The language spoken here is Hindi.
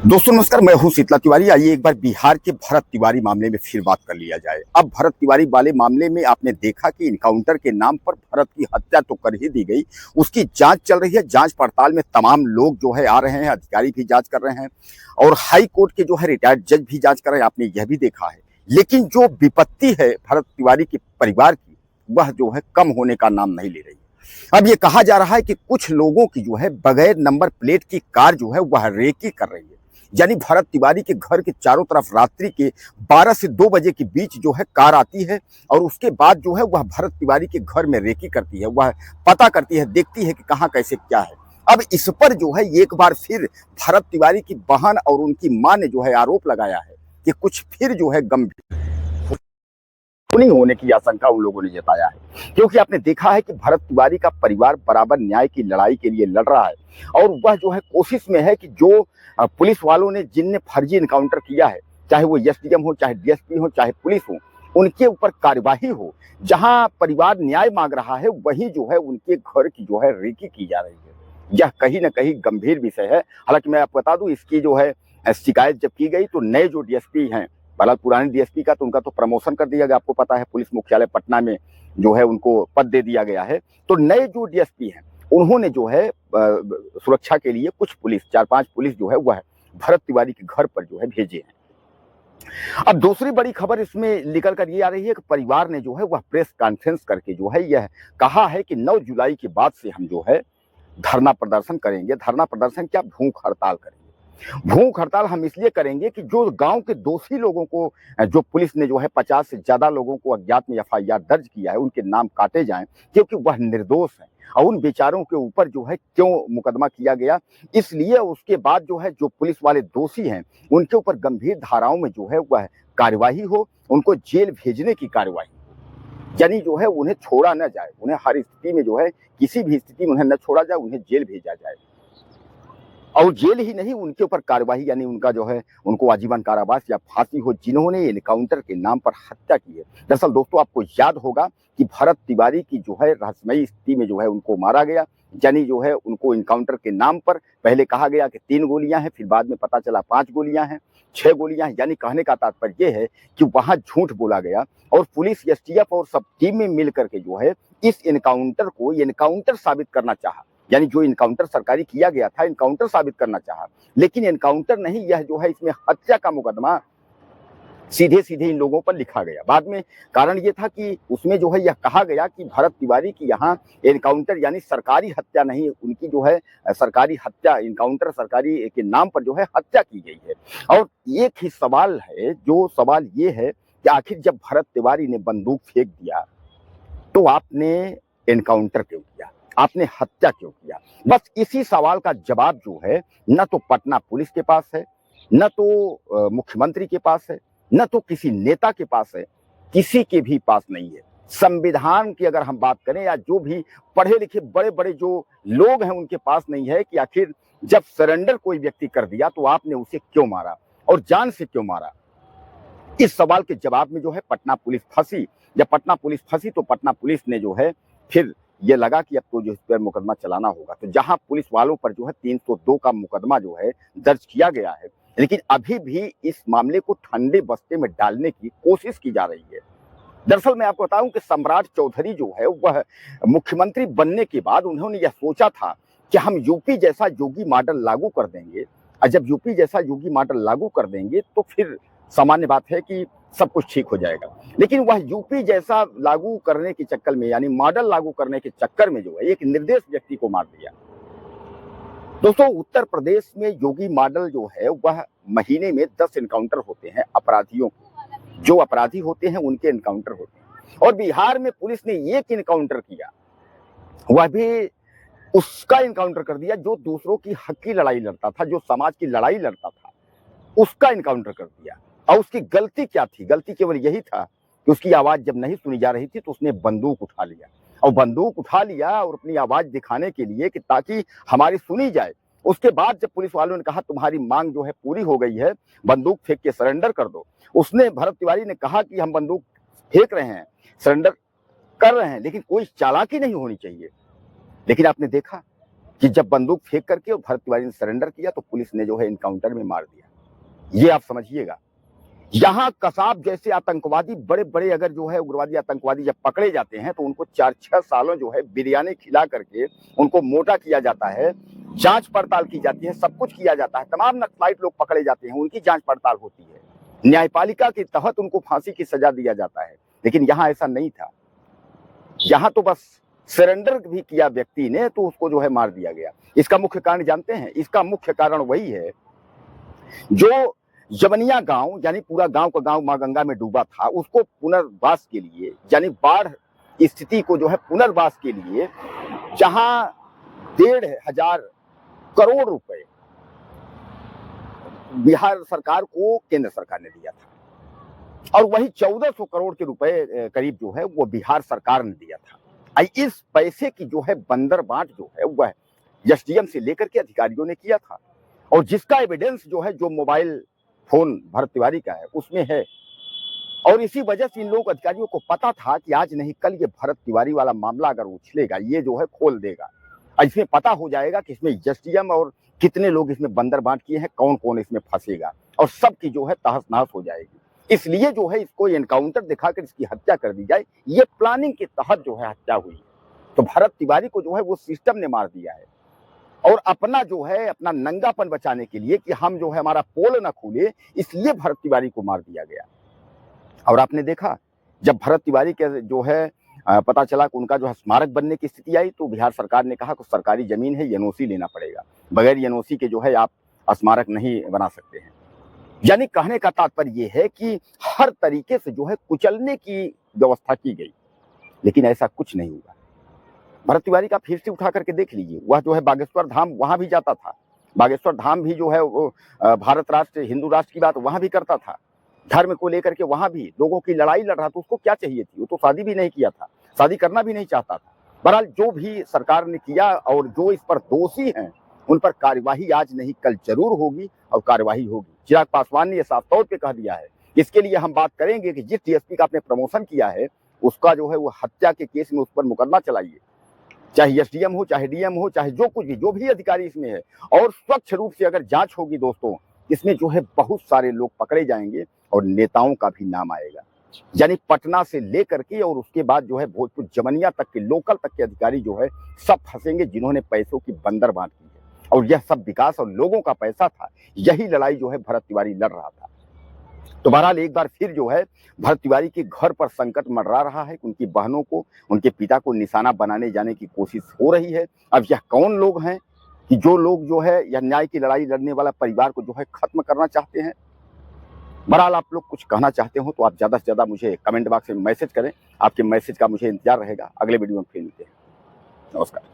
दोस्तों नमस्कार, मैं हूं शीतला तिवारी। आइए एक बार बिहार के भरत तिवारी मामले में फिर बात कर लिया जाए। अब भरत तिवारी वाले मामले में आपने देखा कि इनकाउंटर के नाम पर भरत की हत्या तो कर ही दी गई, उसकी जांच चल रही है। जांच पड़ताल में तमाम लोग जो है आ रहे हैं, अधिकारी भी जांच कर रहे हैं और हाई कोर्ट के जो है रिटायर्ड जज भी जांच कर रहे हैं, आपने यह भी देखा है। लेकिन जो विपत्ति है भरत तिवारी के परिवार की, वह जो है कम होने का नाम नहीं ले रही। अब ये कहा जा रहा है कि कुछ लोगों की जो है बगैर नंबर प्लेट की कार जो है वह रेकी कर रही है। यानी भरत तिवारी के घर के चारों तरफ रात्रि के 12 से 2 बजे के बीच जो है कार आती है और उसके बाद जो है वह भरत तिवारी के घर में रेकी करती है, वह पता करती है, देखती है कि कहाँ कैसे क्या है। अब इस पर जो है एक बार फिर भरत तिवारी की बहन और उनकी मां ने जो है आरोप लगाया है कि कुछ फिर जो है गंभीर नहीं होने की आशंका उन लोगों ने जताया है, क्योंकि आपने देखा है कि भरत तिवारी का परिवार बराबर न्याय की लड़ाई के लिए लड़ रहा है और वह जो है कोशिश में है कि जो पुलिस वालों ने जिनने फर्जी इनकाउंटर किया है, चाहे वो एसडीएम हो, चाहे डीएसपी हो, चाहे पुलिस हो, उनके ऊपर कार्यवाही हो। जहां परिवार न्याय मांग रहा है वहीं जो है उनके घर की जो है रेकी की जा रही है। यह कहीं ना कहीं गंभीर विषय है। हालांकि मैं आपको बता दूं, इसकी जो है शिकायत जब की गई तो नए जो डीएसपी हैं, बहरहाल पुराने डीएसपी का तो उनका तो प्रमोशन कर दिया गया, आपको पता है, पुलिस मुख्यालय पटना में जो है उनको पद दे दिया गया है। तो नए जो डीएसपी हैं उन्होंने जो है सुरक्षा के लिए कुछ पुलिस, 4-5 पुलिस जो है वह भरत तिवारी के घर पर जो है भेजे हैं। अब दूसरी बड़ी खबर इसमें निकल कर ये आ रही है कि परिवार ने जो है वह प्रेस कॉन्फ्रेंस करके जो है यह कहा है कि 9 जुलाई के बाद से हम जो है धरना प्रदर्शन करेंगे। धरना प्रदर्शन क्या, भूख हड़ताल करेंगे। भूख हड़ताल हम इसलिए करेंगे कि जो गांव के दोषी लोगों को, जो पुलिस ने जो है 50 से ज्यादा लोगों को अज्ञात में एफआईआर दर्ज किया है, उनके नाम काटे जाएं, क्योंकि वह निर्दोष है और उन बेचारों के ऊपर जो है क्यों मुकदमा किया गया, इसलिए उसके बाद जो है जो पुलिस वाले दोषी हैं उनके ऊपर गंभीर धाराओं में जो है वह कार्यवाही हो, उनको जेल भेजने की कार्यवाही, यानी जो है उन्हें छोड़ा न जाए, उन्हें हर स्थिति में जो है किसी भी स्थिति में उन्हें न छोड़ा जाए, उन्हें जेल भेजा जाए। और जेल ही नहीं, उनके ऊपर कार्यवाही, यानी उनका जो है उनको आजीवन कारावास या फांसी हो, जिन्होंने एनकाउंटर के नाम पर हत्या की है। दरअसल दोस्तों आपको याद होगा कि भरत तिवारी की जो है रहस्यमयी स्थिति में जो है उनको मारा गया, यानी जो है उनको एनकाउंटर के नाम पर पहले कहा गया कि 3 गोलियां हैं, फिर बाद में पता चला 5 गोलियां हैं, 6 गोलियां हैं। यानी कहने का तात्पर्य यह है कि वहां झूठ बोला गया और पुलिस, एसटीएफ और सब टीम में मिलकर के जो है इस एनकाउंटर को एनकाउंटर साबित करना चाहा, यानी जो इनकाउंटर सरकारी किया गया था इनकाउंटर साबित करना चाहा, लेकिन इनकाउंटर नहीं, यह जो है इसमें हत्या का मुकदमा सीधे सीधे इन लोगों पर लिखा गया। बाद में कारण यह था कि उसमें जो है यह कहा गया कि भरत तिवारी की यहाँ एनकाउंटर यानी सरकारी हत्या नहीं, उनकी जो है सरकारी हत्या, इनकाउंटर सरकारी के नाम पर जो है हत्या की गई है। और एक ही सवाल है, जो सवाल ये है कि आखिर जब भरत तिवारी ने बंदूक फेंक दिया तो आपने एनकाउंटर क्यों किया, आपने हत्या क्यों किया? बस इसी सवाल का जवाब जो है न तो पटना पुलिस के पास है, न तो मुख्यमंत्री के पास है, न तो किसी नेता के पास है, किसी के भी पास नहीं है। संविधान की अगर हम बात करें या जो भी पढ़े लिखे बड़े बड़े जो लोग हैं उनके पास नहीं है कि आखिर जब सरेंडर कोई व्यक्ति कर दिया तो आपने उसे क्यों मारा और जान से क्यों मारा। इस सवाल के जवाब में जो है पटना पुलिस फंसी। जब पटना पुलिस फंसी तो पटना पुलिस ने जो है फिर ये लगा कि अब तो जो इस पर मुकदमा चलाना होगा। तो जहां पुलिस वालों पर जो है 302 का मुकदमा जो है दर्ज किया गया है, लेकिन अभी भी इस मामले को ठंडे बस्ते में डालने की कोशिश की जा रही है। दरअसल मैं आपको बताऊं कि सम्राट चौधरी जो है वह मुख्यमंत्री बनने के बाद उन्होंने यह सोचा था कि हम यूपी जैसा योगी मॉडल लागू कर देंगे, और जब यूपी जैसा योगी मॉडल लागू कर देंगे तो फिर सामान्य बात है कि सब कुछ ठीक हो जाएगा। लेकिन वह यूपी जैसा लागू करने के चक्कर में, यानी मॉडल लागू करने के चक्कर में जो है एक निर्दोष व्यक्ति को मार दिया। दोस्तों उत्तर प्रदेश में योगी मॉडल जो है वह महीने में 10 एनकाउंटर होते हैं अपराधियों को, जो अपराधी होते हैं उनके एनकाउंटर होते हैं। और बिहार में पुलिस ने एक एनकाउंटर किया, वह भी उसका एनकाउंटर कर दिया जो दूसरों की हक की लड़ाई लड़ता था, जो समाज की लड़ाई लड़ता था, उसका एनकाउंटर कर दिया। और उसकी गलती क्या थी? गलती केवल यही था कि उसकी आवाज जब नहीं सुनी जा रही थी तो उसने बंदूक उठा लिया, और बंदूक उठा लिया और अपनी आवाज दिखाने के लिए कि ताकि हमारी सुनी जाए। उसके बाद जब पुलिस वालों ने कहा तुम्हारी मांग जो है पूरी हो गई है, बंदूक फेंक के सरेंडर कर दो, उसने, भरत तिवारी ने कहा कि हम बंदूक फेंक रहे हैं, सरेंडर कर रहे हैं, लेकिन कोई चालाकी नहीं होनी चाहिए। लेकिन आपने देखा कि जब बंदूक फेंक करके और भरत तिवारी ने सरेंडर किया तो पुलिस ने जो है इनकाउंटर में मार दिया। ये आप समझिएगा। यहाँ कसाब जैसे आतंकवादी बड़े बड़े अगर जो है उग्रवादी आतंकवादी जब पकड़े जाते हैं तो उनको 4-6 सालों जो है बिरयानी खिला करके उनको मोटा किया जाता है, जांच पड़ताल की जाती है, सब कुछ किया जाता है। तमाम नक्सलाइट लोग पकड़े जाते हैं, उनकी जांच पड़ताल होती है, न्यायपालिका के तहत उनको फांसी की सजा दिया जाता है। लेकिन यहाँ ऐसा नहीं था। यहाँ तो बस सरेंडर भी किया व्यक्ति ने तो उसको जो है मार दिया गया। इसका मुख्य कारण जानते हैं? इसका मुख्य कारण वही है जो जवनिया गांव यानी पूरा गांव का गांव मां गंगा में डूबा था, उसको पुनर्वास के लिए यानी बाढ़ स्थिति को जो है पुनर्वास के लिए जहां 1,500 करोड़ रुपए बिहार सरकार को केंद्र सरकार ने दिया था और वही 1400 करोड़ के रुपए करीब जो है वो बिहार सरकार ने दिया था। इस पैसे की जो है बंदर बांट जो है वह एसडीएम से लेकर के अधिकारियों ने किया था और जिसका एविडेंस जो है जो मोबाइल फोन भरत तिवारी का है उसमें है। और इसी वजह से इन लोग अधिकारियों को पता था कि आज नहीं कल ये भरत तिवारी वाला मामला अगर उछलेगा ये जो है खोल देगा, इसमें पता हो जाएगा कि इसमें एसडीएम और कितने लोग इसमें बंदर बांट किए हैं, कौन कौन इसमें फंसेगा और सबकी जो है तहस नहस हो जाएगी। इसलिए जो है इसको एनकाउंटर दिखाकर इसकी हत्या कर दी जाए, ये प्लानिंग के तहत जो है हत्या हुई। तो भरत तिवारी को जो है वो सिस्टम ने मार दिया है और अपना जो है अपना नंगापन बचाने के लिए कि हम जो है हमारा पोल ना खुले, इसलिए भरत तिवारी को मार दिया गया। और आपने देखा जब भरत तिवारी के जो है पता चला कि उनका जो है स्मारक बनने की स्थिति आई तो बिहार सरकार ने कहा कि सरकारी जमीन है, एनओसी लेना पड़ेगा, बगैर एनओसी के जो है आप स्मारक नहीं बना सकते हैं। यानी कहने का तात्पर्य यह है कि हर तरीके से जो है कुचलने की व्यवस्था की गई, लेकिन ऐसा कुछ नहीं हुआ। भरत तिवारी का फिर से उठा करके देख लीजिए, वह जो है बागेश्वर धाम वहां भी जाता था, बागेश्वर धाम भी जो है वो भारत राष्ट्र हिंदू राष्ट्र की बात वहां भी करता था, धर्म को लेकर के वहां भी लोगों की लड़ाई लड़ रहा था। उसको क्या चाहिए थी? वो तो शादी भी नहीं किया था, शादी करना भी नहीं चाहता था। बहरहाल जो भी सरकार ने किया और जो इस पर दोषी हैं उन पर कार्यवाही आज नहीं कल जरूर होगी और कार्यवाही होगी। चिराग पासवान ने यह साफ तौर पर कह दिया है। इसके लिए हम बात करेंगे कि जिस डीएसपी का आपने प्रमोशन किया है उसका जो है वो हत्या के केस में उस पर मुकदमा चलाइए, चाहे एसडीएम हो, चाहे डीएम हो, चाहे जो भी अधिकारी इसमें है, और स्वच्छ रूप से अगर जांच होगी दोस्तों, इसमें जो है बहुत सारे लोग पकड़े जाएंगे और नेताओं का भी नाम आएगा। यानी पटना से लेकर के और उसके बाद जो है भोजपुर जमनिया तक के लोकल तक के अधिकारी जो है सब फंसेंगे जिन्होंने पैसों की बंदर बांट की है और यह सब विकास और लोगों का पैसा था। यही लड़ाई जो है भरत तिवारी लड़ रहा था। तो बहरहाल एक बार फिर जो है भरत तिवारी के घर पर संकट मंडरा रहा है। उनकी बहनों को, उनके पिता को निशाना बनाने जाने की कोशिश हो रही है। अब यह कौन लोग हैं कि जो लोग जो है यह न्याय की लड़ाई लड़ने वाला परिवार को जो है खत्म करना चाहते हैं? बहरहाल आप लोग कुछ कहना चाहते हो तो आप ज्यादा से ज्यादा मुझे कमेंट बॉक्स में मैसेज करें। आपके मैसेज का मुझे इंतजार रहेगा। अगले वीडियो में फिर मिलते हैं। नमस्कार।